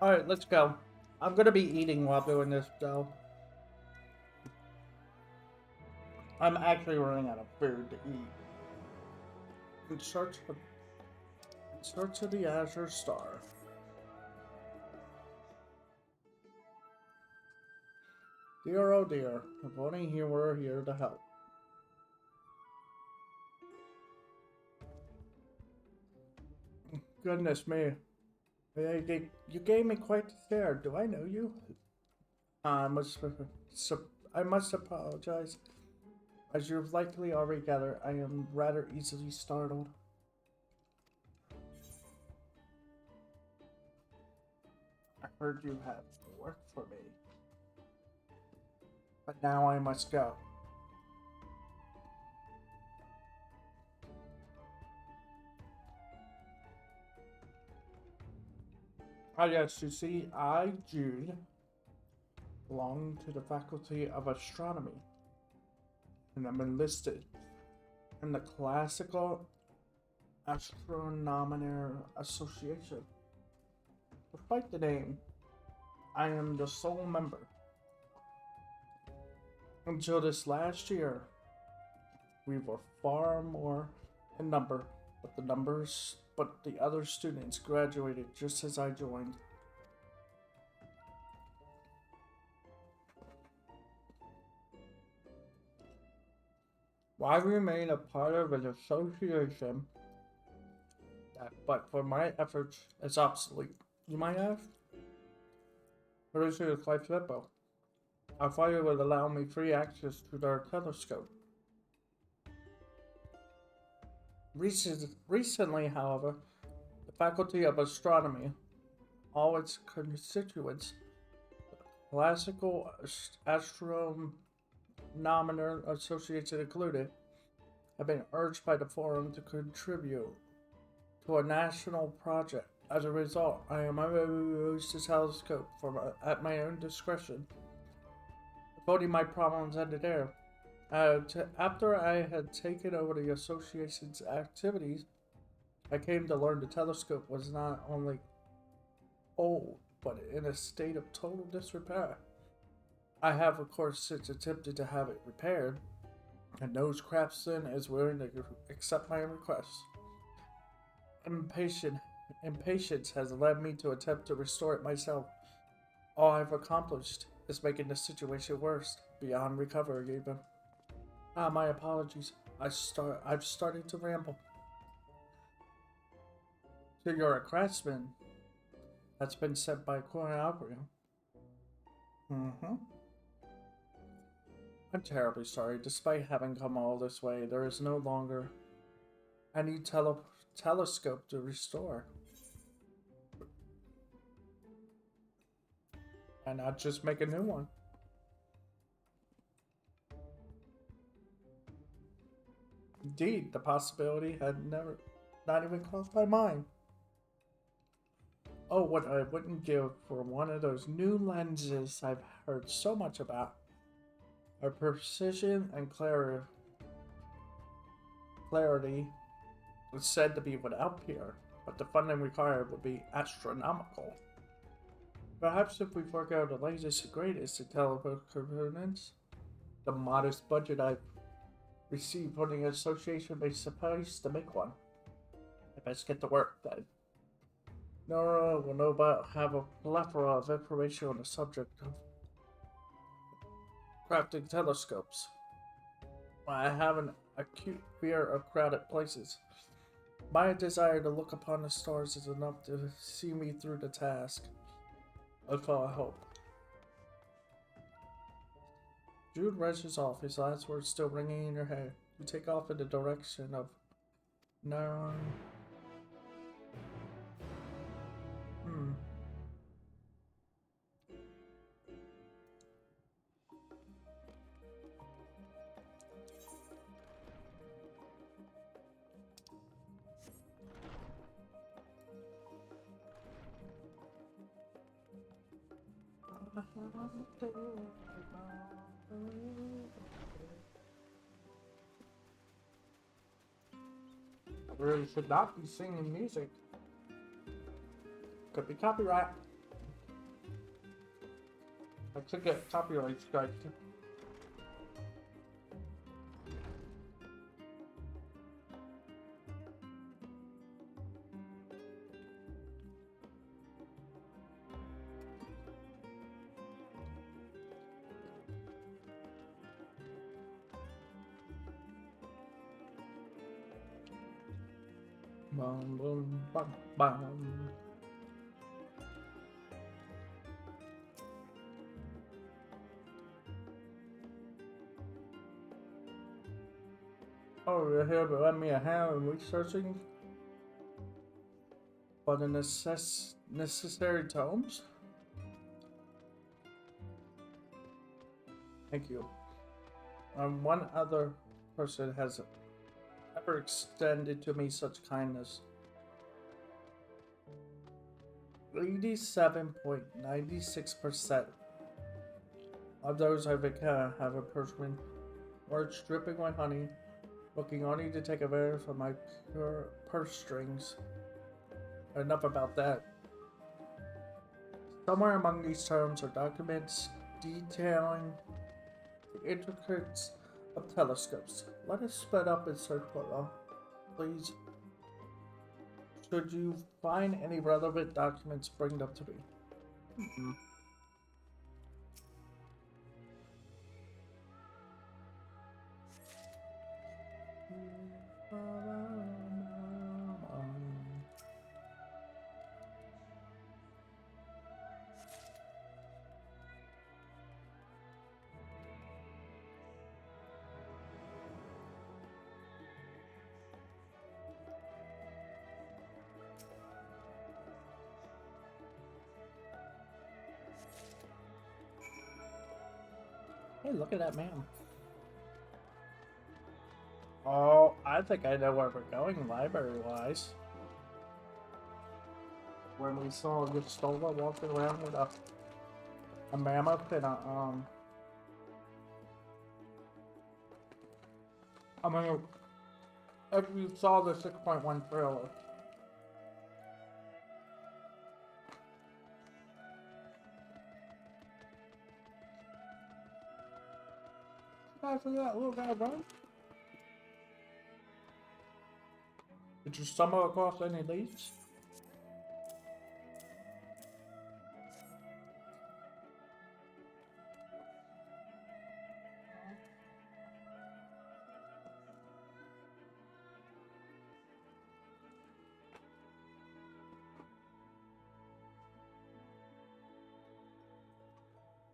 Alright, let's go. I'm gonna be eating while doing this, though. I'm actually running out of food to eat. In search of the Azure Star. Dear oh dear, if only he were here to help. Goodness me. You gave me quite the stare. Do I know you? I must, I must apologize. As you've likely already gathered, I am rather easily startled. I heard you have work for me. But now I must go. Ah yes, you see, I, Jude, belong to the Faculty of Astronomy, and I'm enlisted in the Classical Astronomer Association. Despite the name, I am the sole member. Until this last year, we were far more in number, but the other students graduated just as I joined. Why remain a part of an association that, but for my efforts, is obsolete? You might ask? But this is quite simple. I thought it would allow me free access to their telescope. Recently, however, the Faculty of Astronomy, all its constituents, Classical Astronomer Association included, have been urged by the forum to contribute to a national project. As a result, I am able to use the telescope at my own discretion. If only my problems ended there. After I had taken over the association's activities, I came to learn the telescope was not only old, but in a state of total disrepair. I have, of course, since attempted to have it repaired, and no craftsman is willing to accept my request. Impatience has led me to attempt to restore it myself. All I've accomplished is making the situation worse, beyond recovery even. My apologies. I've started to ramble. So you're a craftsman that's been sent by Coronabria. Mm-hmm. I'm terribly sorry. Despite having come all this way, there is no longer any telescope to restore. Why not just make a new one? Indeed, the possibility had not even crossed my mind. Oh, what I wouldn't give for one of those new lenses I've heard so much about. Our precision and clarity is said to be without peer, but the funding required would be astronomical. Perhaps if we fork out the latest and greatest in telecomponents, the modest budget I've received from the association may suffice to make one. I best get to work then. Nora will have a plethora of information on the subject of crafting telescopes. I have an acute fear of crowded places. My desire to look upon the stars is enough to see me through the task. That's all I hope. Jude rushes off, his last words still ringing in your head. You take off in the direction of Naran. I really should not be singing music. Could be copyright. I could get copyright strike. Bum, bum, bum, bum. Oh, you're here to lend me a hand in researching for the necessary tomes? Thank you. One other person has ever extended to me such kindness. 87.96% of those I've encountered have approached me, words dripping with honey, looking only to take advantage of my pure purse strings. Enough about that. Somewhere among these terms are documents detailing the intricacies of telescopes. Let us sped up and search for them, please. Should you find any relevant documents, bring them to me. Hey, look at that man. Oh, I think I know where we're going library-wise. When we saw Gustola walking around with a mammoth and a, I mean, if you saw the 6.1 trailer. After that little guy run? Did you stumble across any leaves?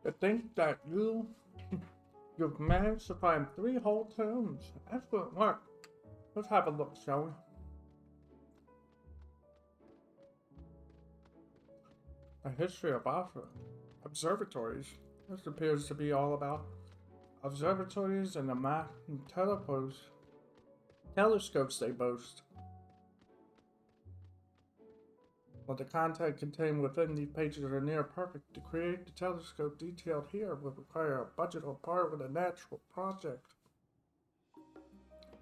To think that you've managed to find 3 whole tomes. Excellent work. Let's have a look, shall we? A history of observatories. This appears to be all about observatories and the telescopes they boast. But the content contained within these pages are near perfect. To create the telescope detailed here would require a budget on par with a natural project.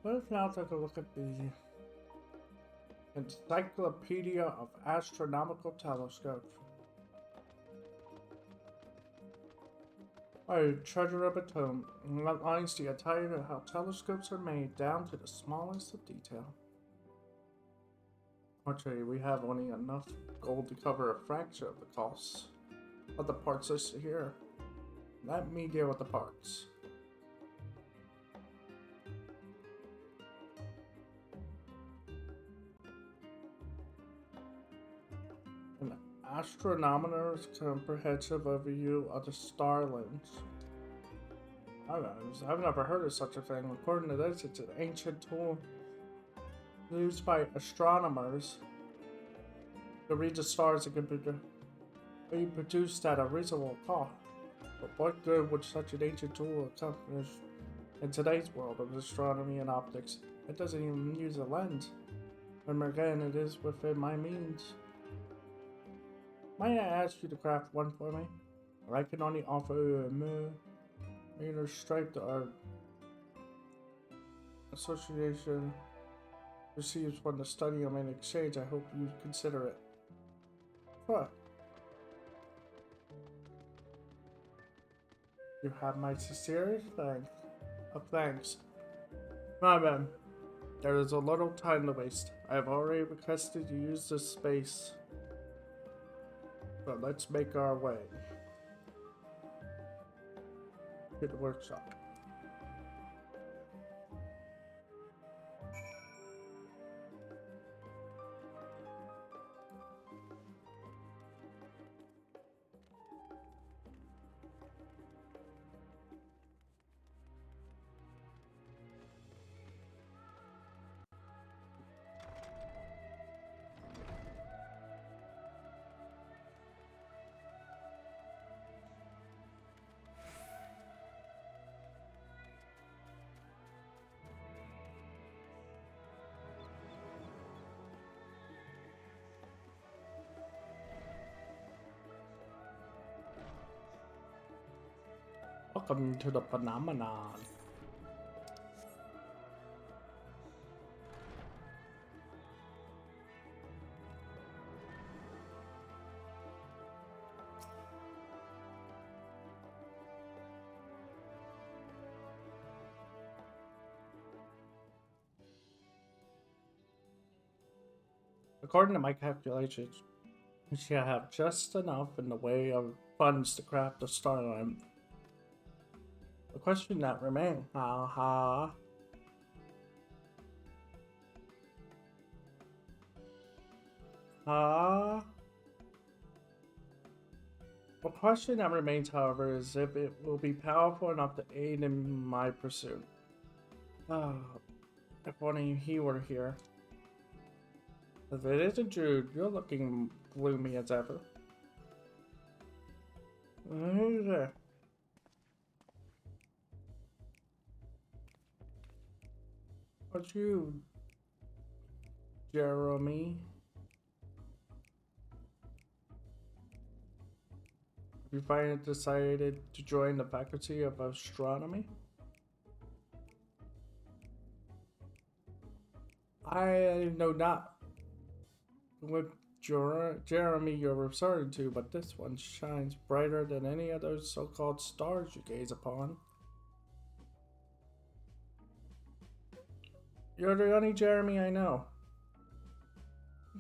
Let's now take a look at the Encyclopedia of Astronomical Telescopes. A treasure of a tome outlines the entirety of how telescopes are made down to the smallest of detail. Fortunately, we have only enough gold to cover a fraction of the costs of the parts listed here. Let me deal with the parts. An astronomer's comprehensive overview of the star lens. I've never heard of such a thing. According to this, it's an ancient tool used by astronomers to read the stars that can be produced at a reasonable cost. But what good would such an ancient tool accomplish in today's world of astronomy and optics? It doesn't even use a lens. And again, it is within my means. Might I ask you to craft one for me? I can only offer a meter striped art. Association receives from the study of an exchange. I hope you consider it. What? You have my sincere thanks. My man, there is a little time to waste. I have already requested you use this space. But let's make our way to the workshop. Welcome to the phenomenon. According to my calculations, we should have just enough in the way of funds to craft a starline. The question that remains, the question that remains, however, is if it will be powerful enough to aid in my pursuit. If only he were here. If it isn't Jude, you're looking gloomy as ever. Who's there? What's you, Jeremy? Have you finally decided to join the faculty of astronomy? I know not what Jeremy you're referring to, but this one shines brighter than any of those so-called stars you gaze upon. You're the only Jeremy I know.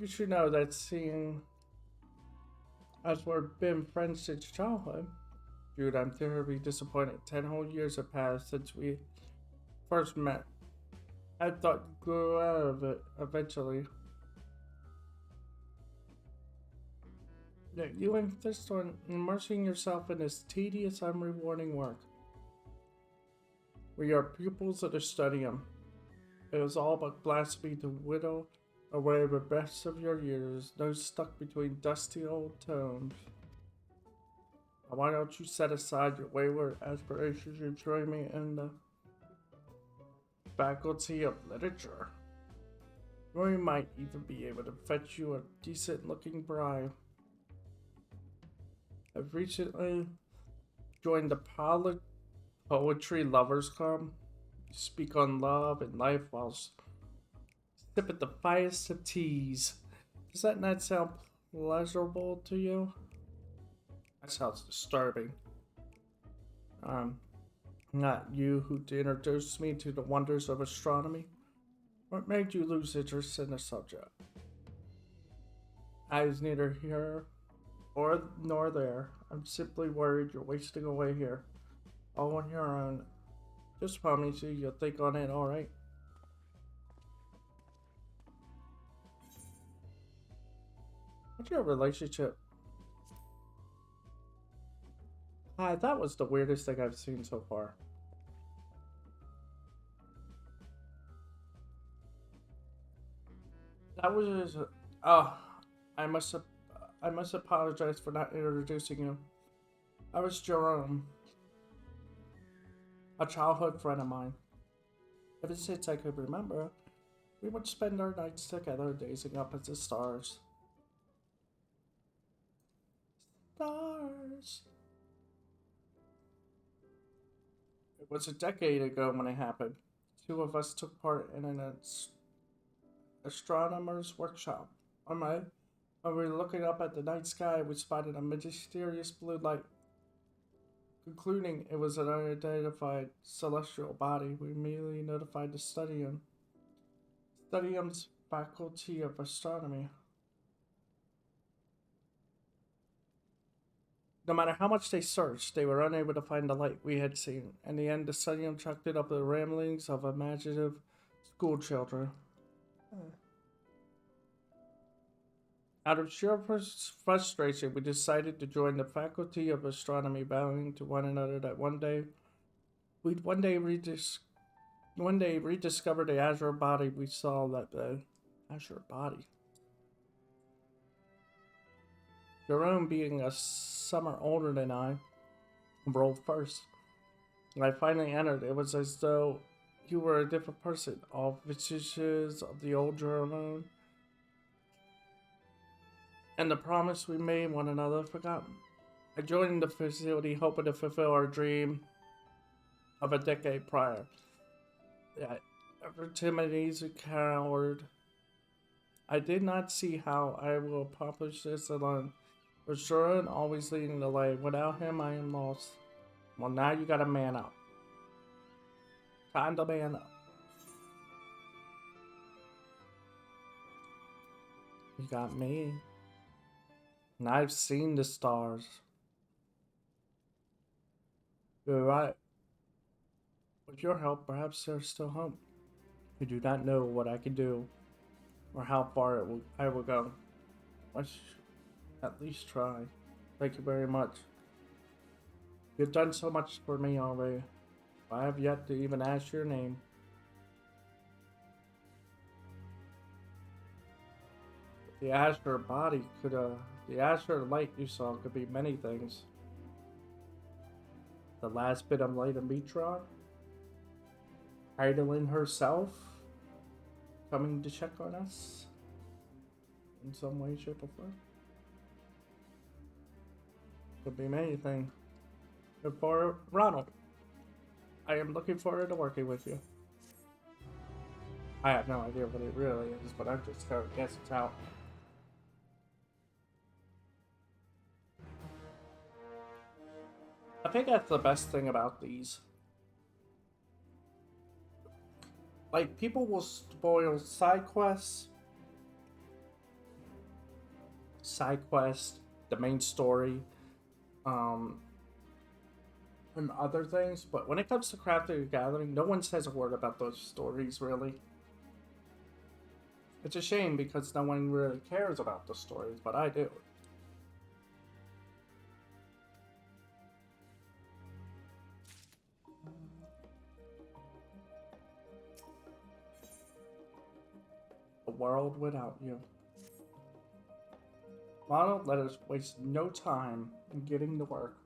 You should know that seeing as we've been friends since childhood. Dude, I'm terribly disappointed. 10 whole years have passed since we first met. I thought you grew out of it eventually. You insist on immersing yourself in this tedious, unrewarding work. We are pupils of the studium. It was all but blasphemy to whittle away the best of your years, those stuck between dusty old tomes. Now why don't you set aside your wayward aspirations and join me in the faculty of literature? We might even be able to fetch you a decent-looking bride. I've recently joined the Poetry Lovers Club. Speak on love and life while sipping the finest of teas. Does that not sound pleasurable to you? That sounds disturbing. Not you who introduced me to the wonders of astronomy. What made you lose interest in the subject? I was neither here nor there. I'm simply worried you're wasting away here, all on your own. Just promise you'll think on it, alright? What's your relationship? That was the weirdest thing I've seen so far. That was I must apologize for not introducing you. I was Jerome, a childhood friend of mine. Ever since I could remember, we would spend our nights together gazing up at the stars. Stars. It was a decade ago when it happened. Two of us took part in an astronomer's workshop. When we were looking up at the night sky, we spotted a mysterious blue light. Concluding it was an unidentified celestial body, we immediately notified the Studium's Faculty of Astronomy. No matter how much they searched, they were unable to find the light we had seen. In the end, the Studium chalked it up to the ramblings of imaginative school children. Out of sheer frustration, we decided to join the Faculty of Astronomy, vowing to one another that one day rediscover the azure body we saw that day. Azure body. Jerome, being a summer older than I, rolled first. When I finally entered, it was as though you were a different person. All vestiges of the old Jerome and the promise we made one another forgotten. I joined the facility hoping to fulfill our dream of a decade prior. Yet, ever timid and easy coward, I did not see how I will accomplish this alone. With Shuren always leading the way. Without him, I am lost. Well, now you gotta man up. Time to man up. You got me. And I've seen the stars. You're right. With your help, perhaps there's still hope. I do not know what I can do, or how far I will go. Let's at least try. Thank you very much. You've done so much for me already. I have yet to even ask your name. The azure body the azure light you saw could be many things. The last bit of light in Mitra? Idolin herself? Coming to check on us? In some way, shape, or form? Could be many things. But for Ronald, I am looking forward to working with you. I have no idea what it really is, but I'm just going to guess it's out. I think that's the best thing about these. Like, people will spoil side quests, the main story, and other things, but when it comes to Crafting and Gathering, no one says a word about those stories, really. It's a shame because no one really cares about the stories, but I do. A world without you. Ronald, let us waste no time in getting to work.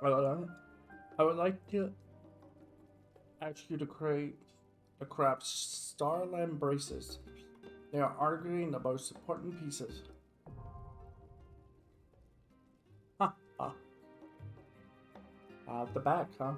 I would like to ask you to craft Starland braces. They are arguing the most important pieces. Ha ha. Out the back, huh?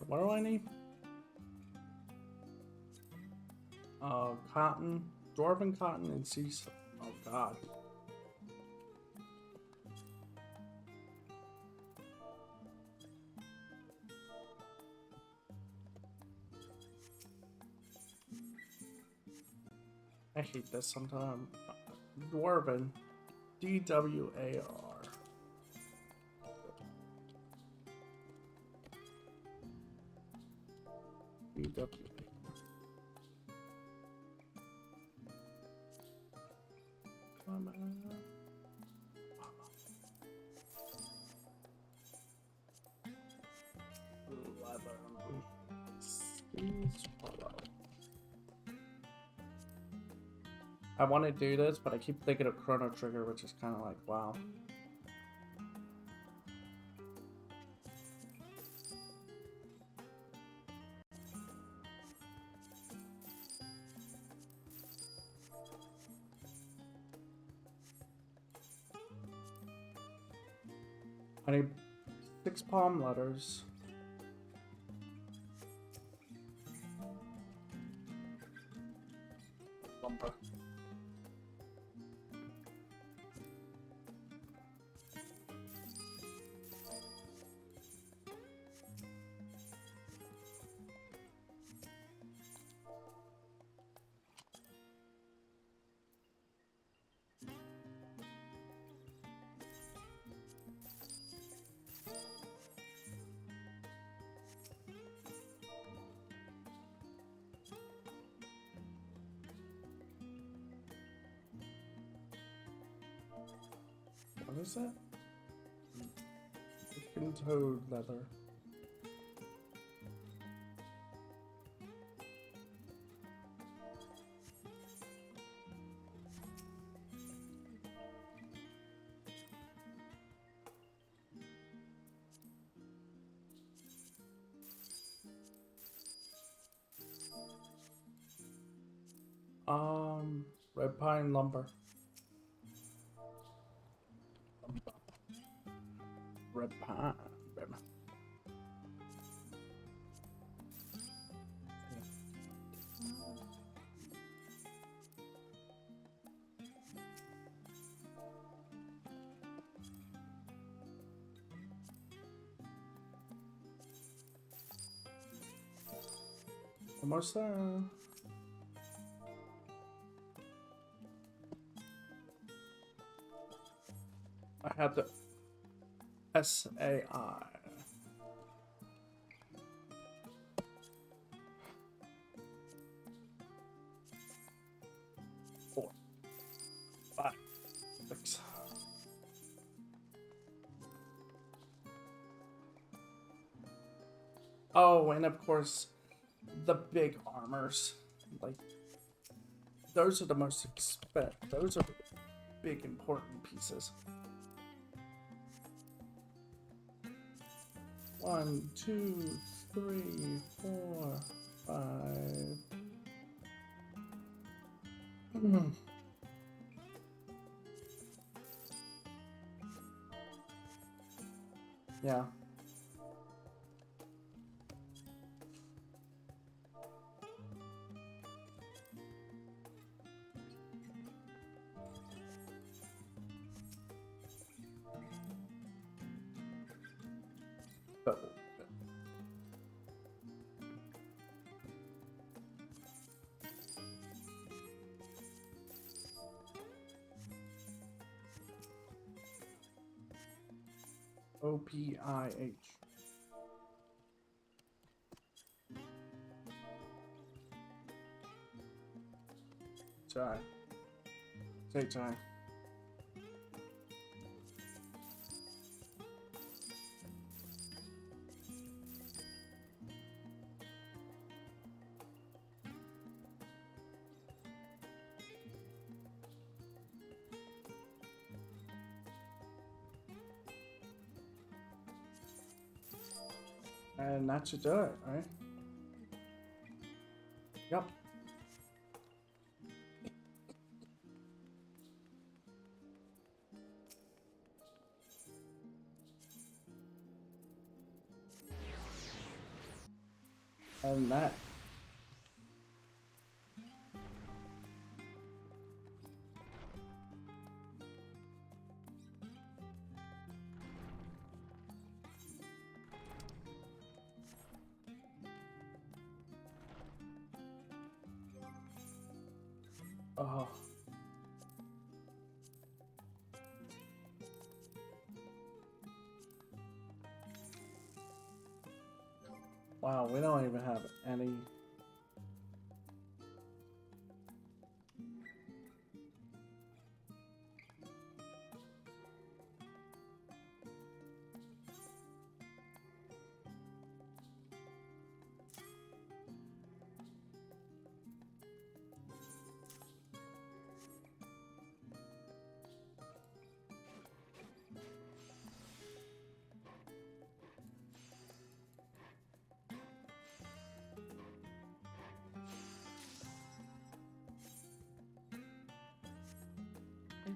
What do I need? Cotton, dwarven cotton, and sea salt. Oh god. I hate this sometimes. Dwarven. D-W-A-R. D-W-A-R. I want to do this, but I keep thinking of Chrono Trigger, which is kind of like, wow. I need 6 palm letters. Lumber. What is that? Chicken toad leather. Red pine lumber. Red pine. Almost there. I had the SAI. 4, 5, 6. Oh, and of course, the big armors. Like, those are the most expensive. Those are big, important pieces. 1, 2, 3, 4, 5. Yeah. But OPIH. Chai. Say chai. And that should do it, right? Yep. And that. Oh. Wow, we don't even have any.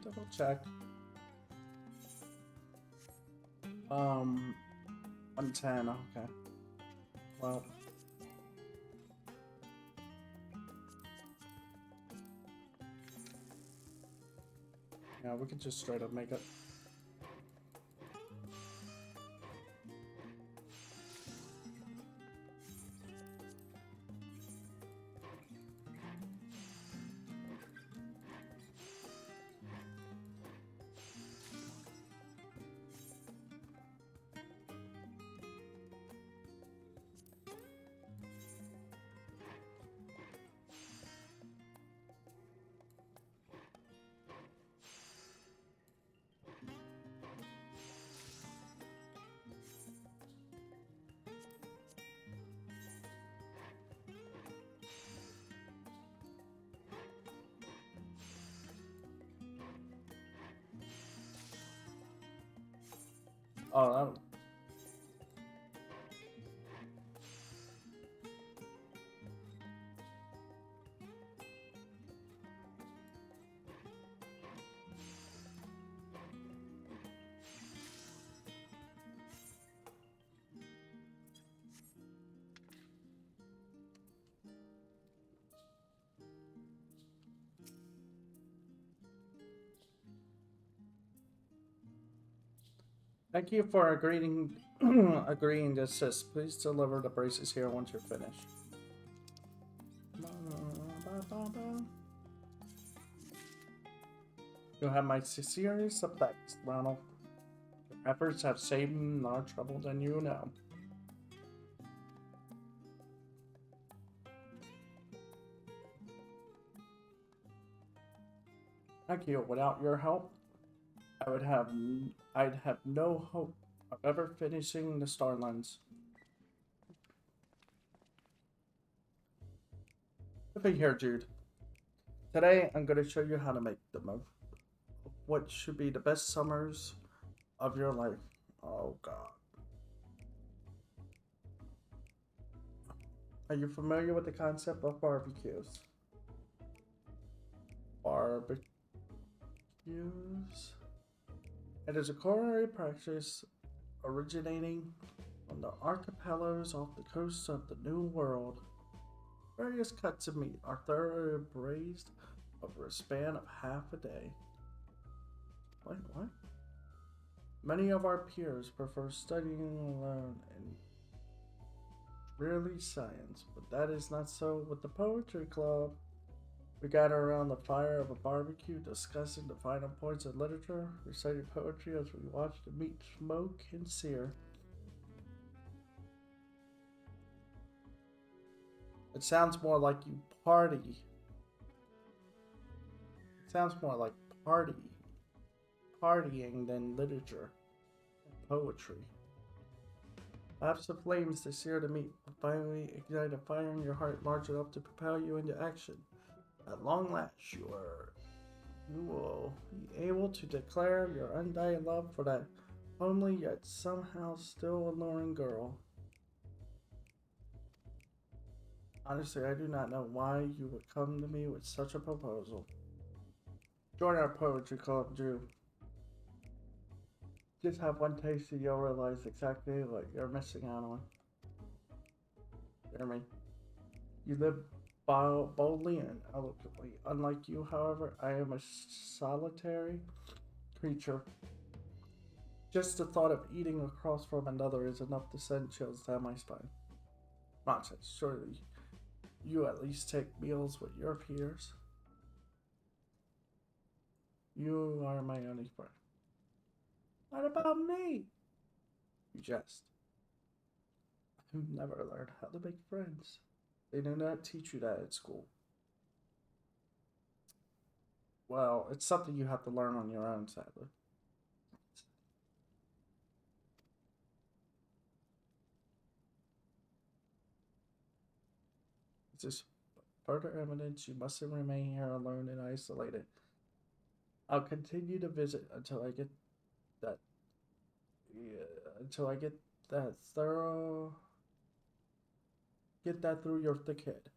double check. 110, okay. Well. Yeah, we could just straight up make it. Oh, that was... Thank you for agreeing agreeing to assist. Please deliver the braces here once you're finished. You have my sincerest thanks, Ronald. Your efforts have saved me more trouble than you know. Thank you. Without your help, I'd have no hope of ever finishing the Starlands. Look here, Jude. Today, I'm going to show you how to make the most of what should be the best summers of your life. Oh, God. Are you familiar with the concept of barbecues? Barbecues? It is a culinary practice originating on the archipelagos off the coast of the New World. Various cuts of meat are thoroughly braised over a span of half a day. Wait, what? Many of our peers prefer studying alone in dreary science, but that is not so with the Poetry Club. We gather around the fire of a barbecue, discussing the final points of literature, reciting poetry as we watch the meat smoke and sear. It sounds more like you party. It sounds more like partying than literature and poetry. Perhaps the flames that sear the meat will finally ignite a fire in your heart large enough to propel you into action. At long last, you will be able to declare your undying love for that homely yet somehow still alluring girl. Honestly, I do not know why you would come to me with such a proposal. Join our poetry club, Drew. Just have one taste and you'll realize exactly what you're missing out on. Hear me? You live boldly and eloquently. Unlike you, however, I am a solitary creature. Just the thought of eating across from another is enough to send chills down my spine. Nonsense, surely you at least take meals with your peers. You are my only friend. What about me? You jest. I've never learned how to make friends. They do not teach you that at school. Well, it's something you have to learn on your own, sadly. It's just further evidence you mustn't remain here alone and isolated. I'll continue to visit until I get that through your thick head.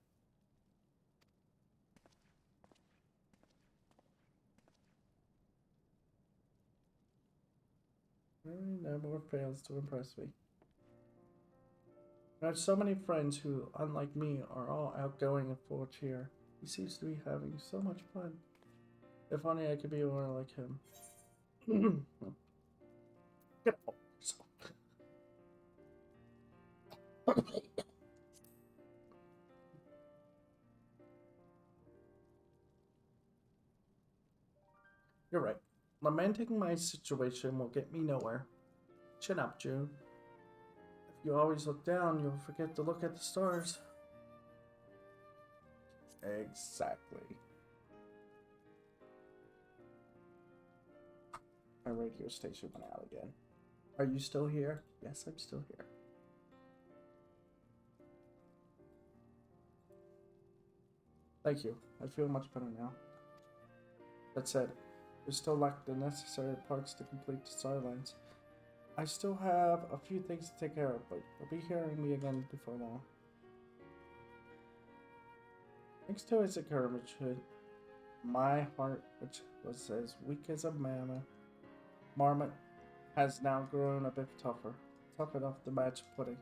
never fails to impress me. I have so many friends who, unlike me, are all outgoing and full of cheer. He seems to be having so much fun. If only I could be more like him. Get over yourself. You're right. Lamenting my situation will get me nowhere. Chin up, June. If you always look down, you'll forget to look at the stars. Exactly. My radio station went out again. Are you still here? Yes, I'm still here. Thank you. I feel much better now. That said, we still lack the necessary parts to complete the Starlands. I still have a few things to take care of, but you'll be hearing me again before long. Thanks to his encouragement, my heart, which was as weak as a marmot, has now grown a bit tougher. Tough enough to match pudding.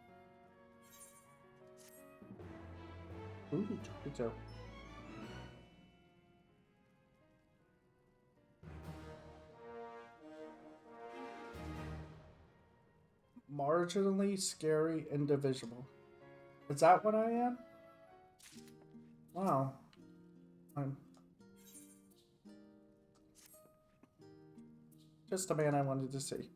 Ooh, chocolate Joe. Marginally scary and divisible. Is that what I am? Wow. I'm just the man I wanted to see.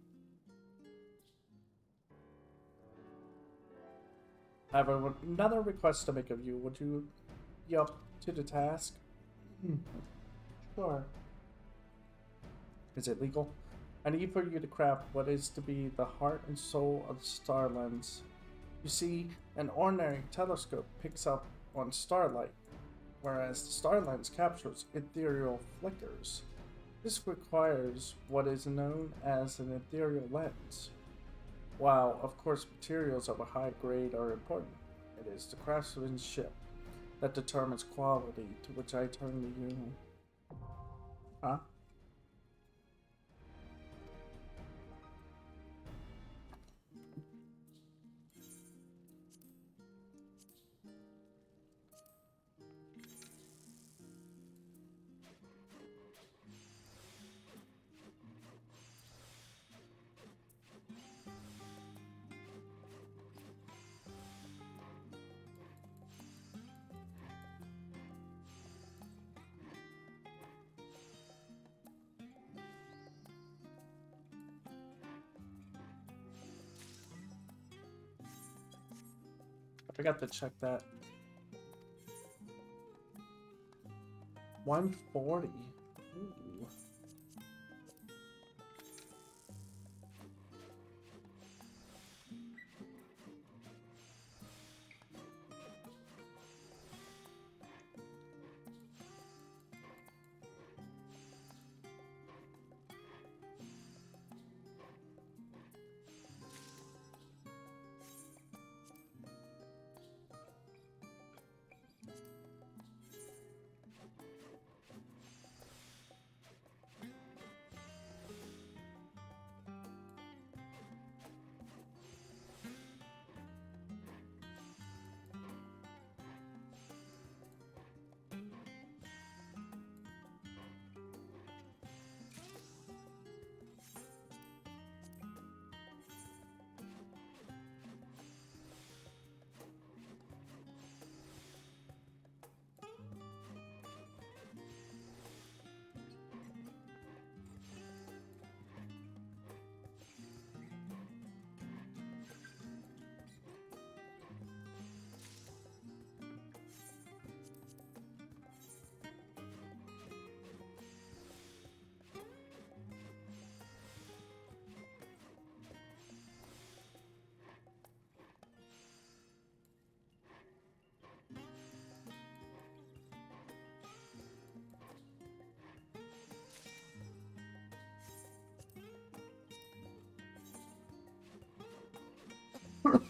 I have another request to make of you. Would you be up to the task? Sure. Is it legal? I need for you to craft what is to be the heart and soul of Starlands. You see, an ordinary telescope picks up on starlight, whereas the Starlands captures ethereal flickers. This requires what is known as an ethereal lens. While, of course, materials of a high grade are important, it is the craftsmanship that determines quality, to which I turn to you. Huh? I forgot to check that. 140.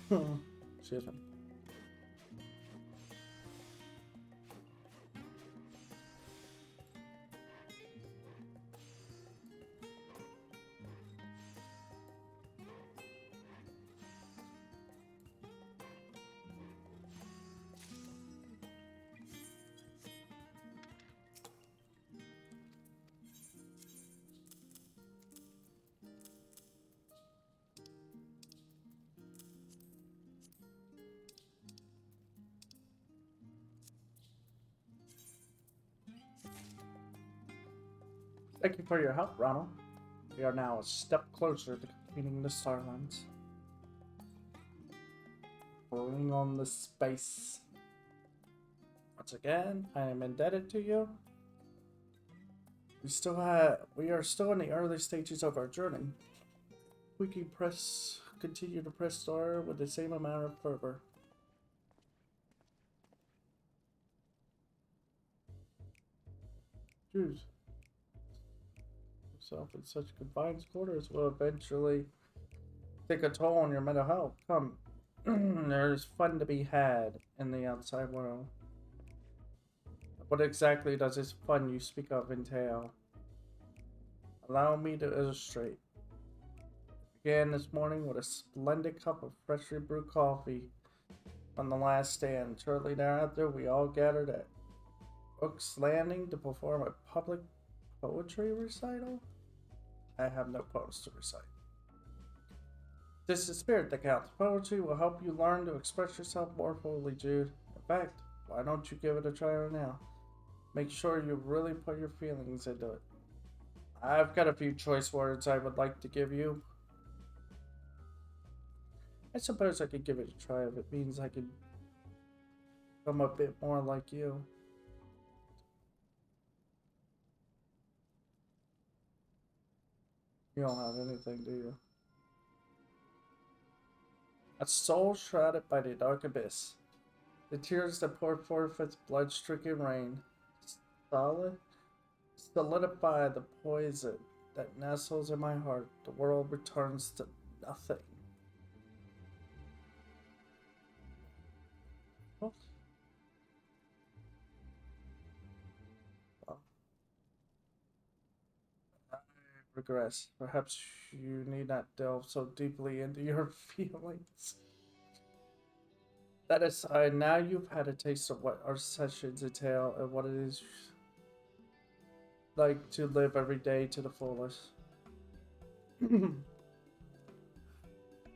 Ooh. Excuse me. Thank you for your help, Ronald. We are now a step closer to completing the Starlands. Bring on the space. Once again, I am indebted to you. We are still in the early stages of our journey. We can continue to press star with the same amount of fervor. Choose yourself in such confined quarters will eventually take a toll on your mental health. Come, there's fun to be had in the outside world. What exactly does this fun you speak of entail? Allow me to illustrate. Began this morning with a splendid cup of freshly brewed coffee on the last stand. Shortly thereafter, we all gathered at Oak's Landing to perform a public poetry recital. I have no poems to recite. This is the spirit that counts. Poetry will help you learn to express yourself more fully, Jude. In fact, why don't you give it a try right now? Make sure you really put your feelings into it. I've got a few choice words I would like to give you. I suppose I could give it a try if it means I could become a bit more like you. You don't have anything, do you? A soul shrouded by the dark abyss. The tears that pour forth its blood-stricken rain solidify the poison that nestles in my heart. The world returns to nothing. Well, I regress. Perhaps you need not delve so deeply into your feelings. That aside, now you've had a taste of what our sessions entail and what it is like to live every day to the fullest. With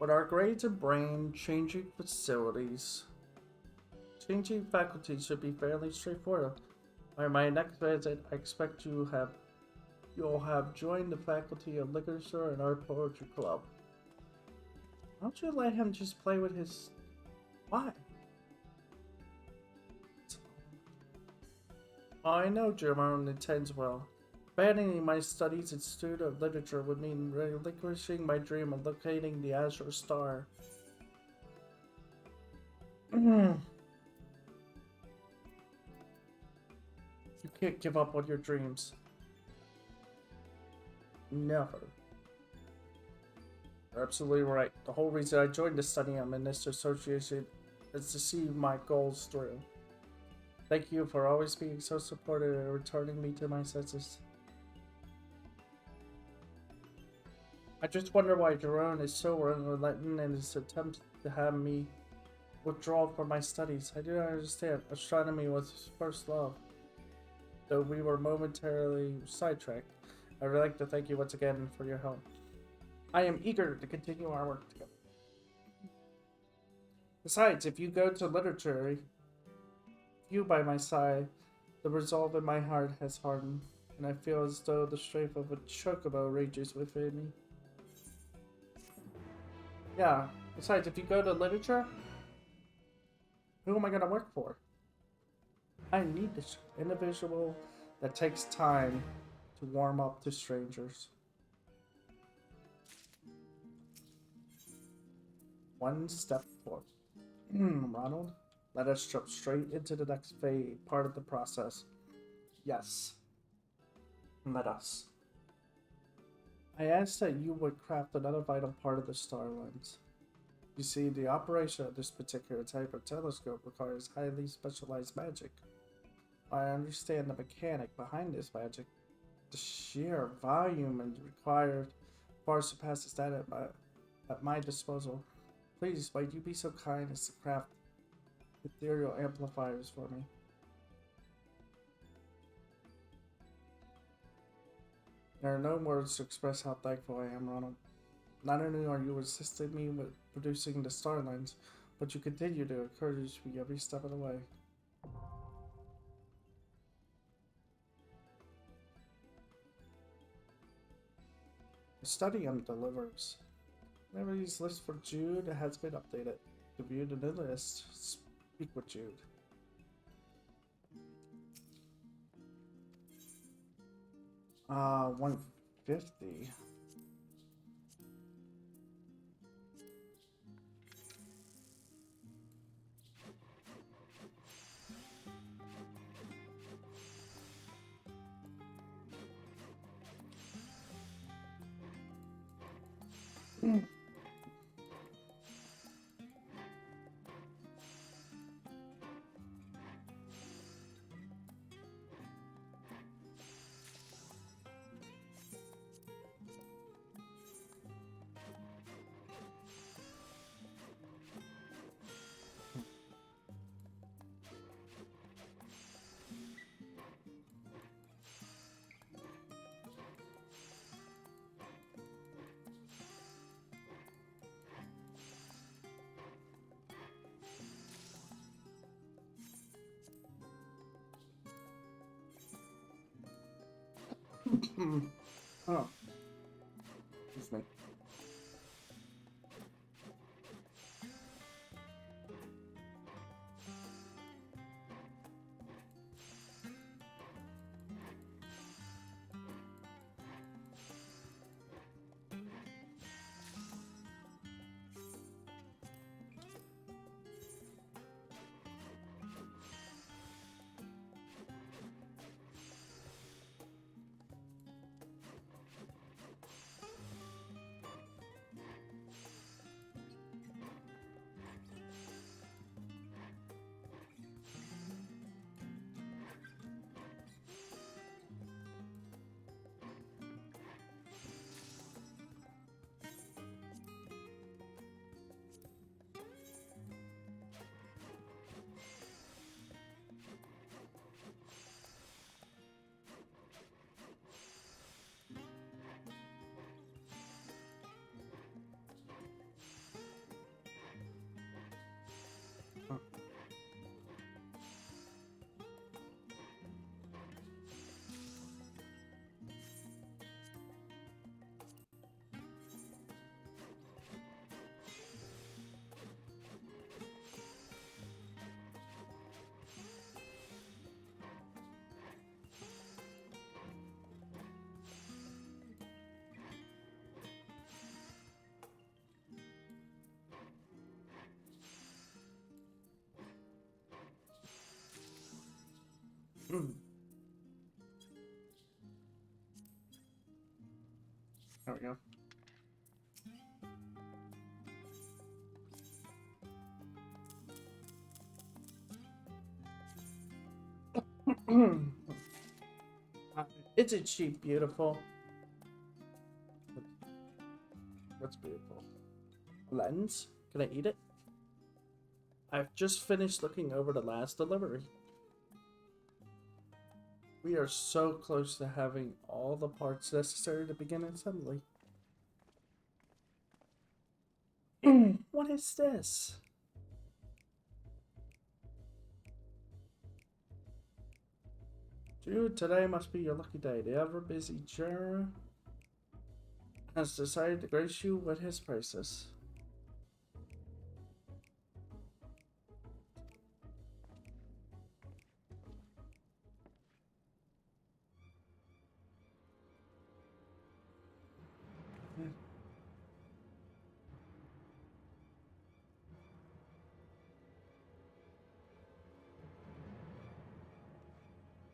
our grades and brain, changing faculties should be fairly straightforward. By my next visit, I expect you'll have joined the faculty of literature and our poetry club. Why don't you let him just play with his... Why? I know Jerome intends well. Abandoning my studies in Institute of Literature would mean relinquishing my dream of locating the Azure Star. You can't give up on your dreams. Never. You're absolutely right. The whole reason I joined the study I'm in this association is to see my goals through. Thank you for always being so supportive and returning me to my senses. I just wonder why Jerome is so unrelenting in his attempt to have me withdraw from my studies. I do not understand. Astronomy was his first love. Though we were momentarily sidetracked, I would like to thank you once again for your help. I am eager to continue our work together. Besides, if you go to literature, you by my side, the resolve in my heart has hardened, and I feel as though the strength of a chocobo rages within me. Yeah, besides, if you go to literature, who am I going to work for? I need this individual that takes time to warm up to strangers. One step forward. Ronald, let us jump straight into the next part of the process. Yes, let us. I asked that you would craft another vital part of the star lens. You see, the operation of this particular type of telescope requires highly specialized magic. I understand the mechanic behind this magic. The sheer volume required far surpasses that at my disposal. Please, might you be so kind as to craft ethereal amplifiers for me? There are no words to express how thankful I am, Ronald. Not only are you assisting me with producing the star lens, but you continue to encourage me every step of the way. studying delivers. Memories list for Jude has been updated. To view the new list, speak with Jude. Uh, 150. Oh, excuse me. There we go. Isn't she beautiful? What's beautiful? Lens? Can I eat it? I've just finished looking over the last delivery. We are so close to having all the parts necessary to begin assembly. What is this? Dude, today must be your lucky day. The ever-busy Jura has decided to grace you with his praises.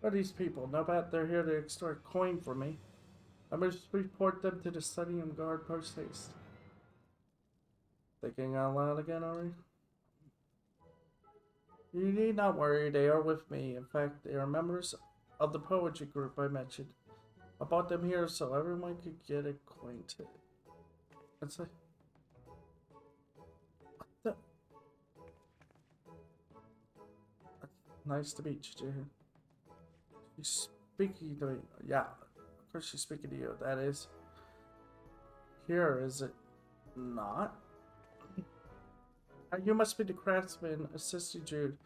What are these people? No bet they're here to extort coin from me. I must report them to the study and guard post haste. Thinking out loud again, are we? You need not worry, they are with me. In fact, they are members of the poetry group I mentioned. I brought them here so everyone could get acquainted. What's that? What the? Nice to meet you, Jihun. She's speaking to me. Yeah, of course she's speaking to you. That is. Here, is it not? You must be the craftsman assisting Jude.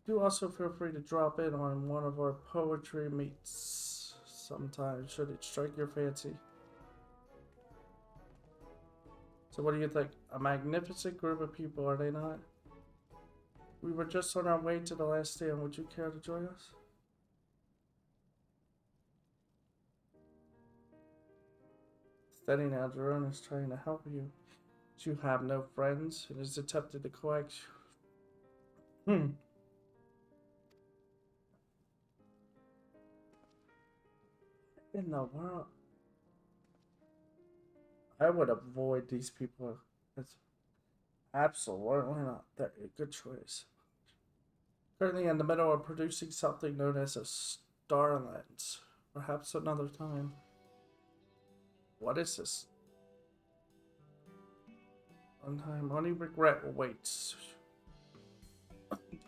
Do also feel free to drop in on one of our poetry meets sometime, should it strike your fancy. So what do you think? A magnificent group of people, are they not? We were just on our way to the last stand. Would you care to join us? Steady now, Jerome is trying to help you. You have no friends and is attempted to coax you. In the world? I would avoid these people. It's absolutely not that a good choice. Currently in the middle of producing something known as a star lens. Perhaps another time. What is this? One time, only regret awaits.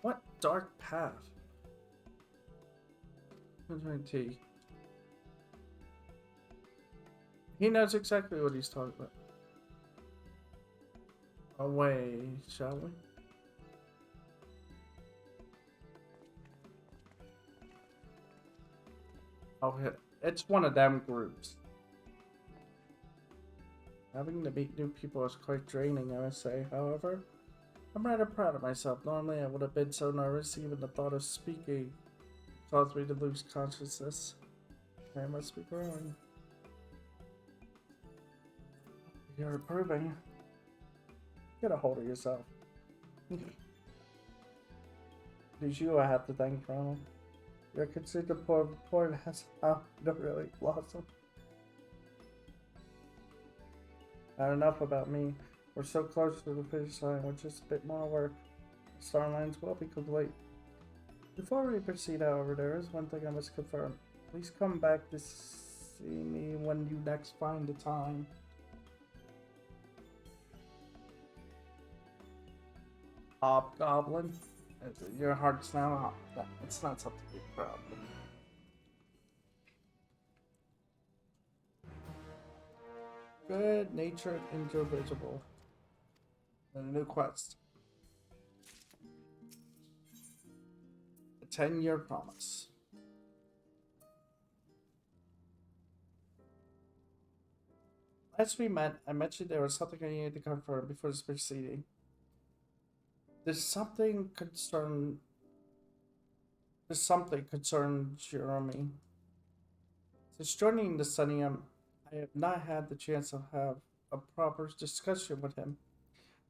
What dark path? Tea. He knows exactly what he's talking about. Away, shall we? Oh, it's one of them groups. Having to meet new people is quite draining, I would say. However, I'm rather proud of myself. Normally, I would have been so nervous, even the thought of speaking caused me to lose consciousness. I must be growing. You're improving. Get a hold of yourself. It is you I have to thank, Ronald. You're considered the poor has how to really blossom. Not enough about me. We're so close to the finish line with just a bit more work. The star lines will be complete. Before we proceed, however, there is one thing I must confirm. Please come back to see me when you next find the time. Hobgoblin? Your heart's now up. It's not something to be proud of. Good natured individual. And a new quest. A 10-year promise. As we met, I mentioned there was something I needed to confirm before this proceeding. There's something concern Jeremy. Since joining the Sunnium, I have not had the chance to have a proper discussion with him.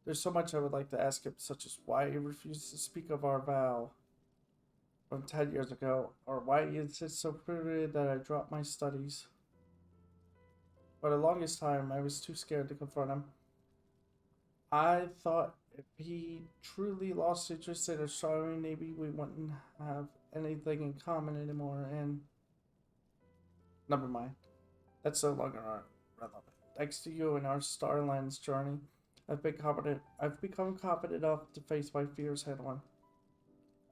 There's so much I would like to ask him, such as why he refused to speak of our vow from 10 years ago, or why he insists so freely that I drop my studies. For the longest time, I was too scared to confront him. I thought if he truly lost interest in astronomy, maybe we wouldn't have anything in common anymore, and never mind. That's no longer relevant. Thanks to you and our Starlands journey, I've become confident enough to face my fears head on.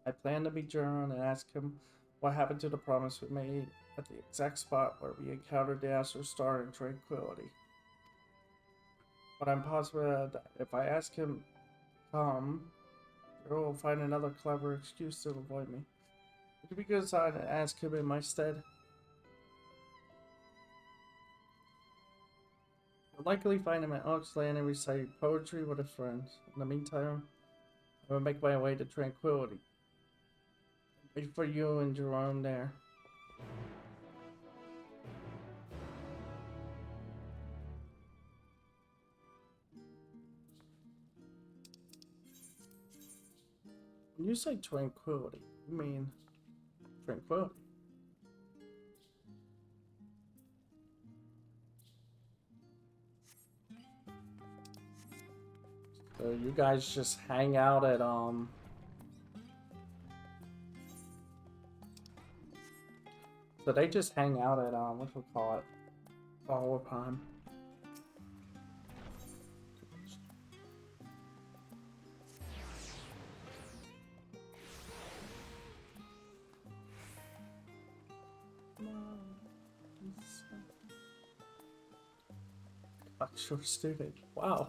I plan to meet Jerome and ask him what happened to the promise we made at the exact spot where we encountered the Astro Star in tranquility. But I'm positive that if I ask him come, Jerome will find another clever excuse to avoid me. Would you be good side and ask him in my stead? I'll likely find him at Ox Land and recite poetry with his friends. In the meantime, I will make my way to tranquility. Wait for you and Jerome there. When you say tranquility, you mean tranquility. So you guys just hang out at so they just hang out at what we call it, all the time. Sure student. Wow.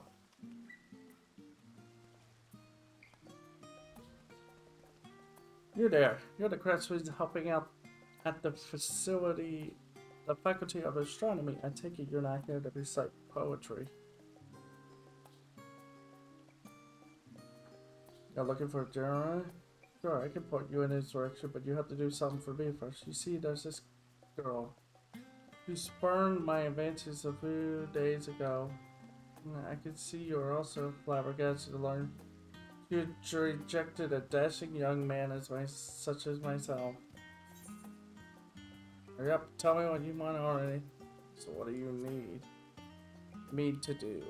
You're there. You're the graduates helping out at the facility, the Faculty of Astronomy. I take it you're not here to recite poetry. You're looking for a general? Sure, I can point you in his direction, but you have to do something for me first. You see, there's this girl. You spurned my advances a few days ago. I can see you're also flabbergasted to learn you rejected a dashing young man such as myself. Hurry up, tell me what you want already. So what do you need me to do?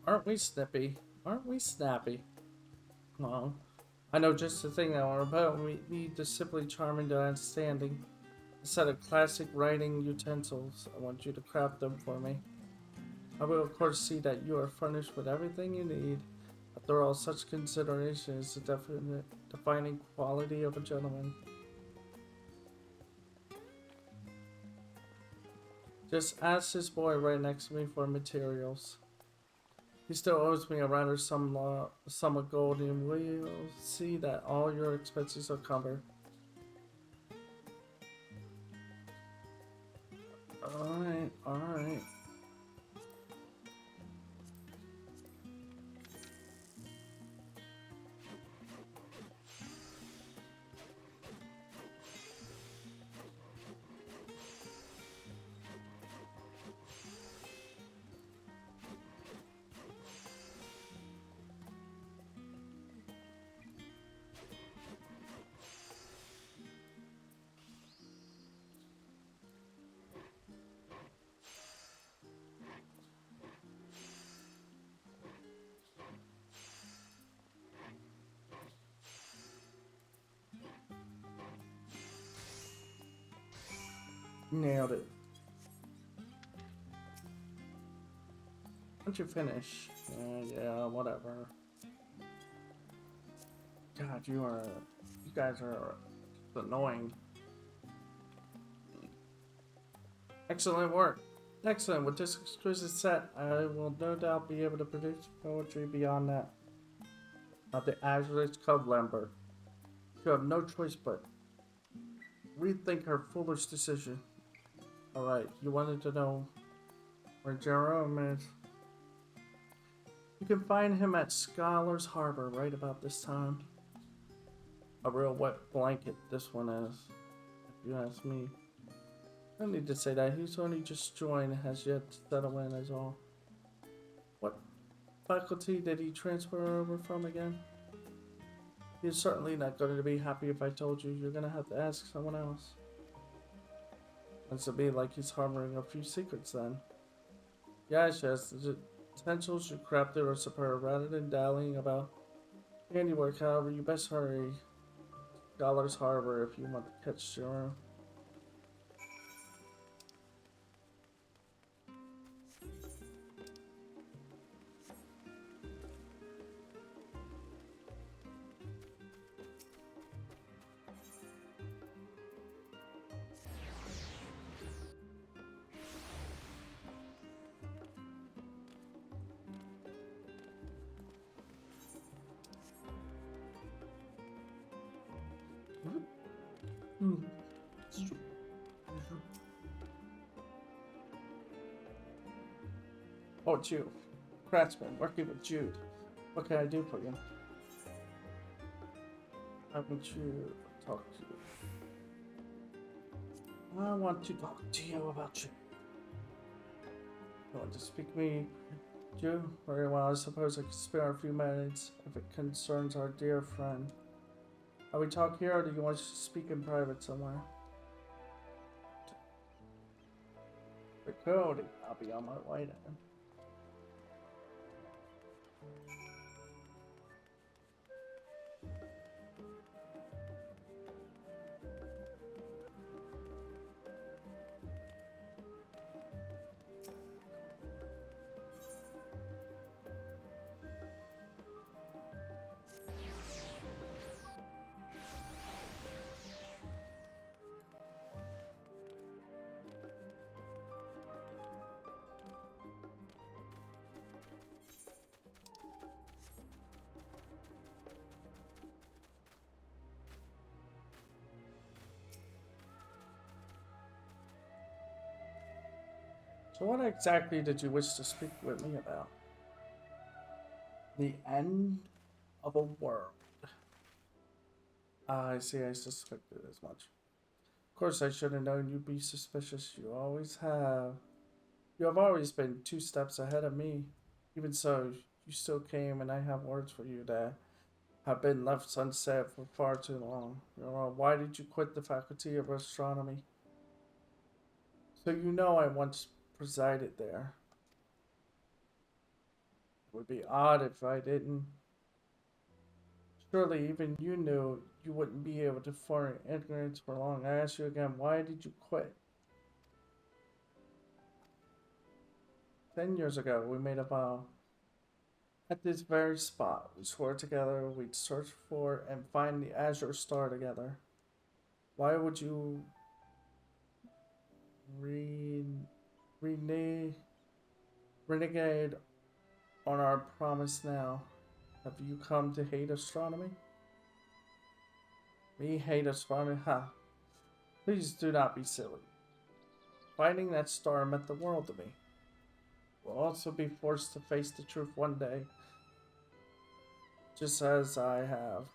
Aren't we snippy? Aren't we snappy? Well, I know just the thing I want about. We need the simply charming to outstanding. A set of classic writing utensils. I want you to craft them for me. I will of course see that you are furnished with everything you need. After all, such consideration is the definite defining quality of a gentleman. Just ask this boy right next to me for materials. He still owes me a rather sum of gold, and we'll see that all your expenses are covered. Alright, alright. Nailed it. Once you finish, yeah, whatever. God, you guys are annoying. Excellent work. Excellent. With this exquisite set, I will no doubt be able to produce poetry beyond that. Of the azurous cub lumber. You have no choice but rethink her foolish decision. Alright, you wanted to know where Jerome is. You can find him at Scholar's Harbor right about this time. A real wet blanket this one is, if you ask me. I don't need to say that. He's only just joined and has yet to settle in as all. What faculty did he transfer over from again? He's certainly not going to be happy if I told you. You're going to have to ask someone else. Looks to me like he's harboring a few secrets then. Yes, the utensils you crafted are superb. Rather than dallying about handiwork, however, you best hurry. Scholar's Harbor if you want to catch your... Oh, it's you. Craftsman, working with Jude. What can I do for you? I want you to talk to you. I want to talk to you about you. You want to speak to me, Jude? Very well, I suppose I could spare a few minutes if it concerns our dear friend. Are we talk here, or do you want us to speak in private somewhere? Recording. I'll be on my way then. So what exactly did you wish to speak with me about? The end of a world. Ah, I see, I suspected as much. Of course, I should have known you'd be suspicious. You always have. You have always been 2 steps ahead of me. Even so, you still came, and I have words for you that have been left unsaid for far too long. Why did you quit the Faculty of Astronomy? So you know I once presided there. It would be odd if I didn't. Surely even you knew you wouldn't be able to form ignorance for long. I ask you again, why did you quit? 10 years ago, we made a vow. At this very spot, we swore together we'd search for and find the Azure Star together. Why would you re- rene- renegade on our promise now? Have you come to hate astronomy? Me hate astronomy? Ha! Please do not be silly. Finding that star meant the world to me. We'll also be forced to face the truth one day, just as I have.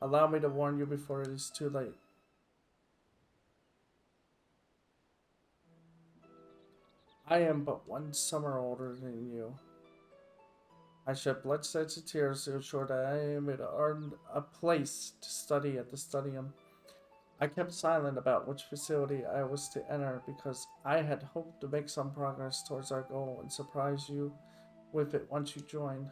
Allow me to warn you before it is too late. I am but 1 summer older than you. I shed bloodshed and tears to ensure that I am to earn a place to study at the studium. I kept silent about which facility I was to enter because I had hoped to make some progress towards our goal and surprise you with it once you joined.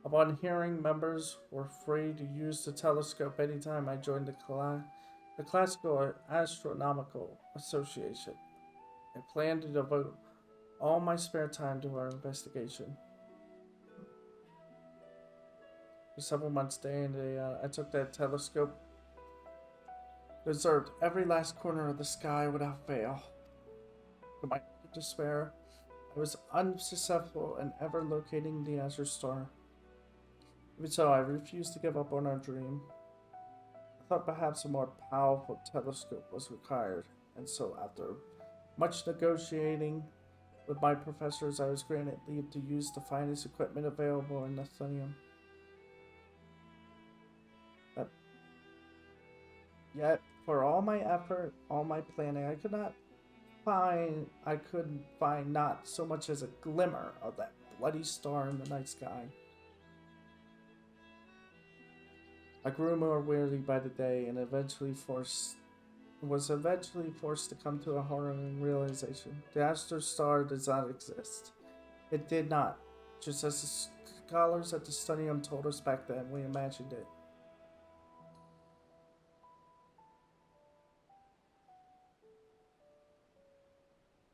Upon hearing members were free to use the telescope anytime I joined the Classical Astronomical Association, I planned to devote all my spare time to our investigation. For several months, day in day out, I took that telescope, observed every last corner of the sky without fail. To my despair, I was unsuccessful in ever locating the Azure Star. Even so, I refused to give up on our dream. I thought perhaps a more powerful telescope was required, and so after much negotiating with my professors, I was granted leave to use the finest equipment available in Nathanium. But yet, for all my effort, all my planning, I couldn't find not so much as a glimmer of that bloody star in the night sky. I grew more weary by the day and was eventually forced to come to a harrowing realization. The Astro Star does not exist. It did not, just as the scholars at the studium told us back then. We imagined it.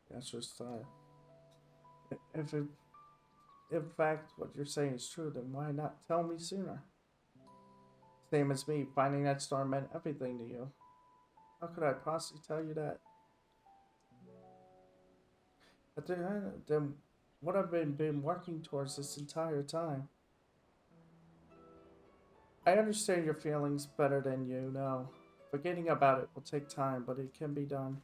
The Astro Star. If it, in fact what you're saying is true, then why not tell me sooner? Same as me, finding that star meant everything to you. How could I possibly tell you that? But then what I've been working towards this entire time. I understand your feelings better than you know. Forgetting about it will take time, but it can be done.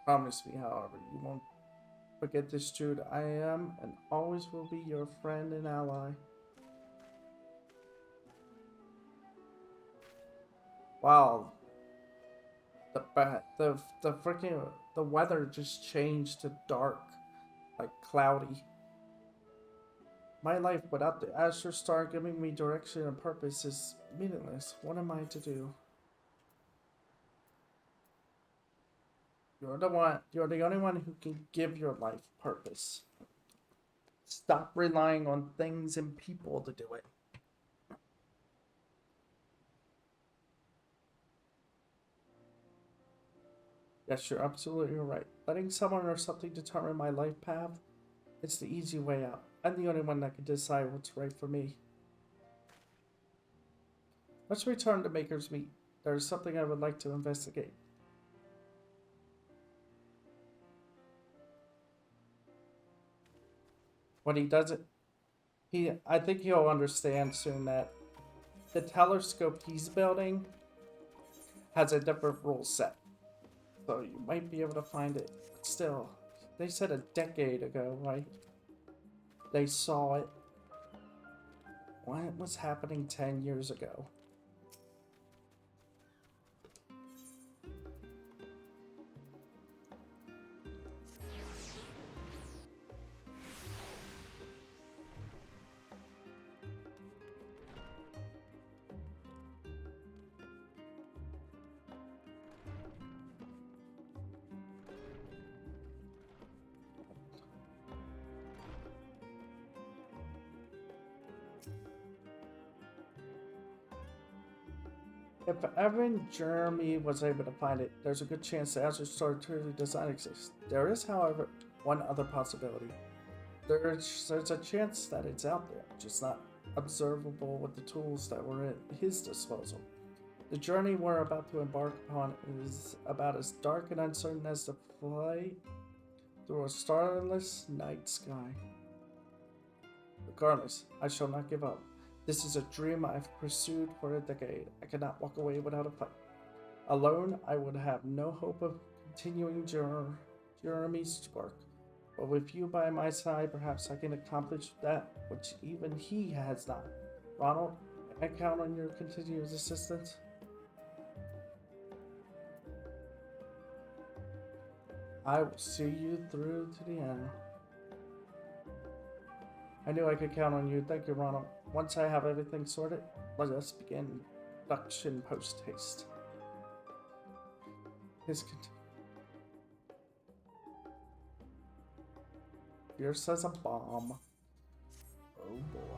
Promise me, however, you won't forget this, Jude. I am and always will be your friend and ally. Wow, the freaking the weather just changed to dark, like cloudy. My life without the Astro Star giving me direction and purpose is meaningless. What am I to do? You're the one. You're the only one who can give your life purpose. Stop relying on things and people to do it. Yes, you're absolutely right. Letting someone or something determine my life path, it's the easy way out. I'm the only one that can decide what's right for me. Let's return to Maker's Meat. There's something I would like to investigate. When he does it, I think he'll understand soon that the telescope he's building has a different rule set. So you might be able to find it. But still, they said a decade ago, right? They saw it. What was happening 10 years ago? If Evan Jeremy was able to find it, there's a good chance the Azure Story does not exist. There is, however, one other possibility. There's a chance that it's out there, just not observable with the tools that were at his disposal. The journey we're about to embark upon is about as dark and uncertain as the flight through a starless night sky. Regardless, I shall not give up. This is a dream I've pursued for a decade. I cannot walk away without a fight. Alone, I would have no hope of continuing Jeremy's work. But with you by my side, perhaps I can accomplish that which even he has not. Ronald, can I count on your continued assistance? I will see you through to the end. I knew I could count on you. Thank you, Ronald. Once I have everything sorted, let us begin production post-haste. Fierce as a bomb. Oh boy.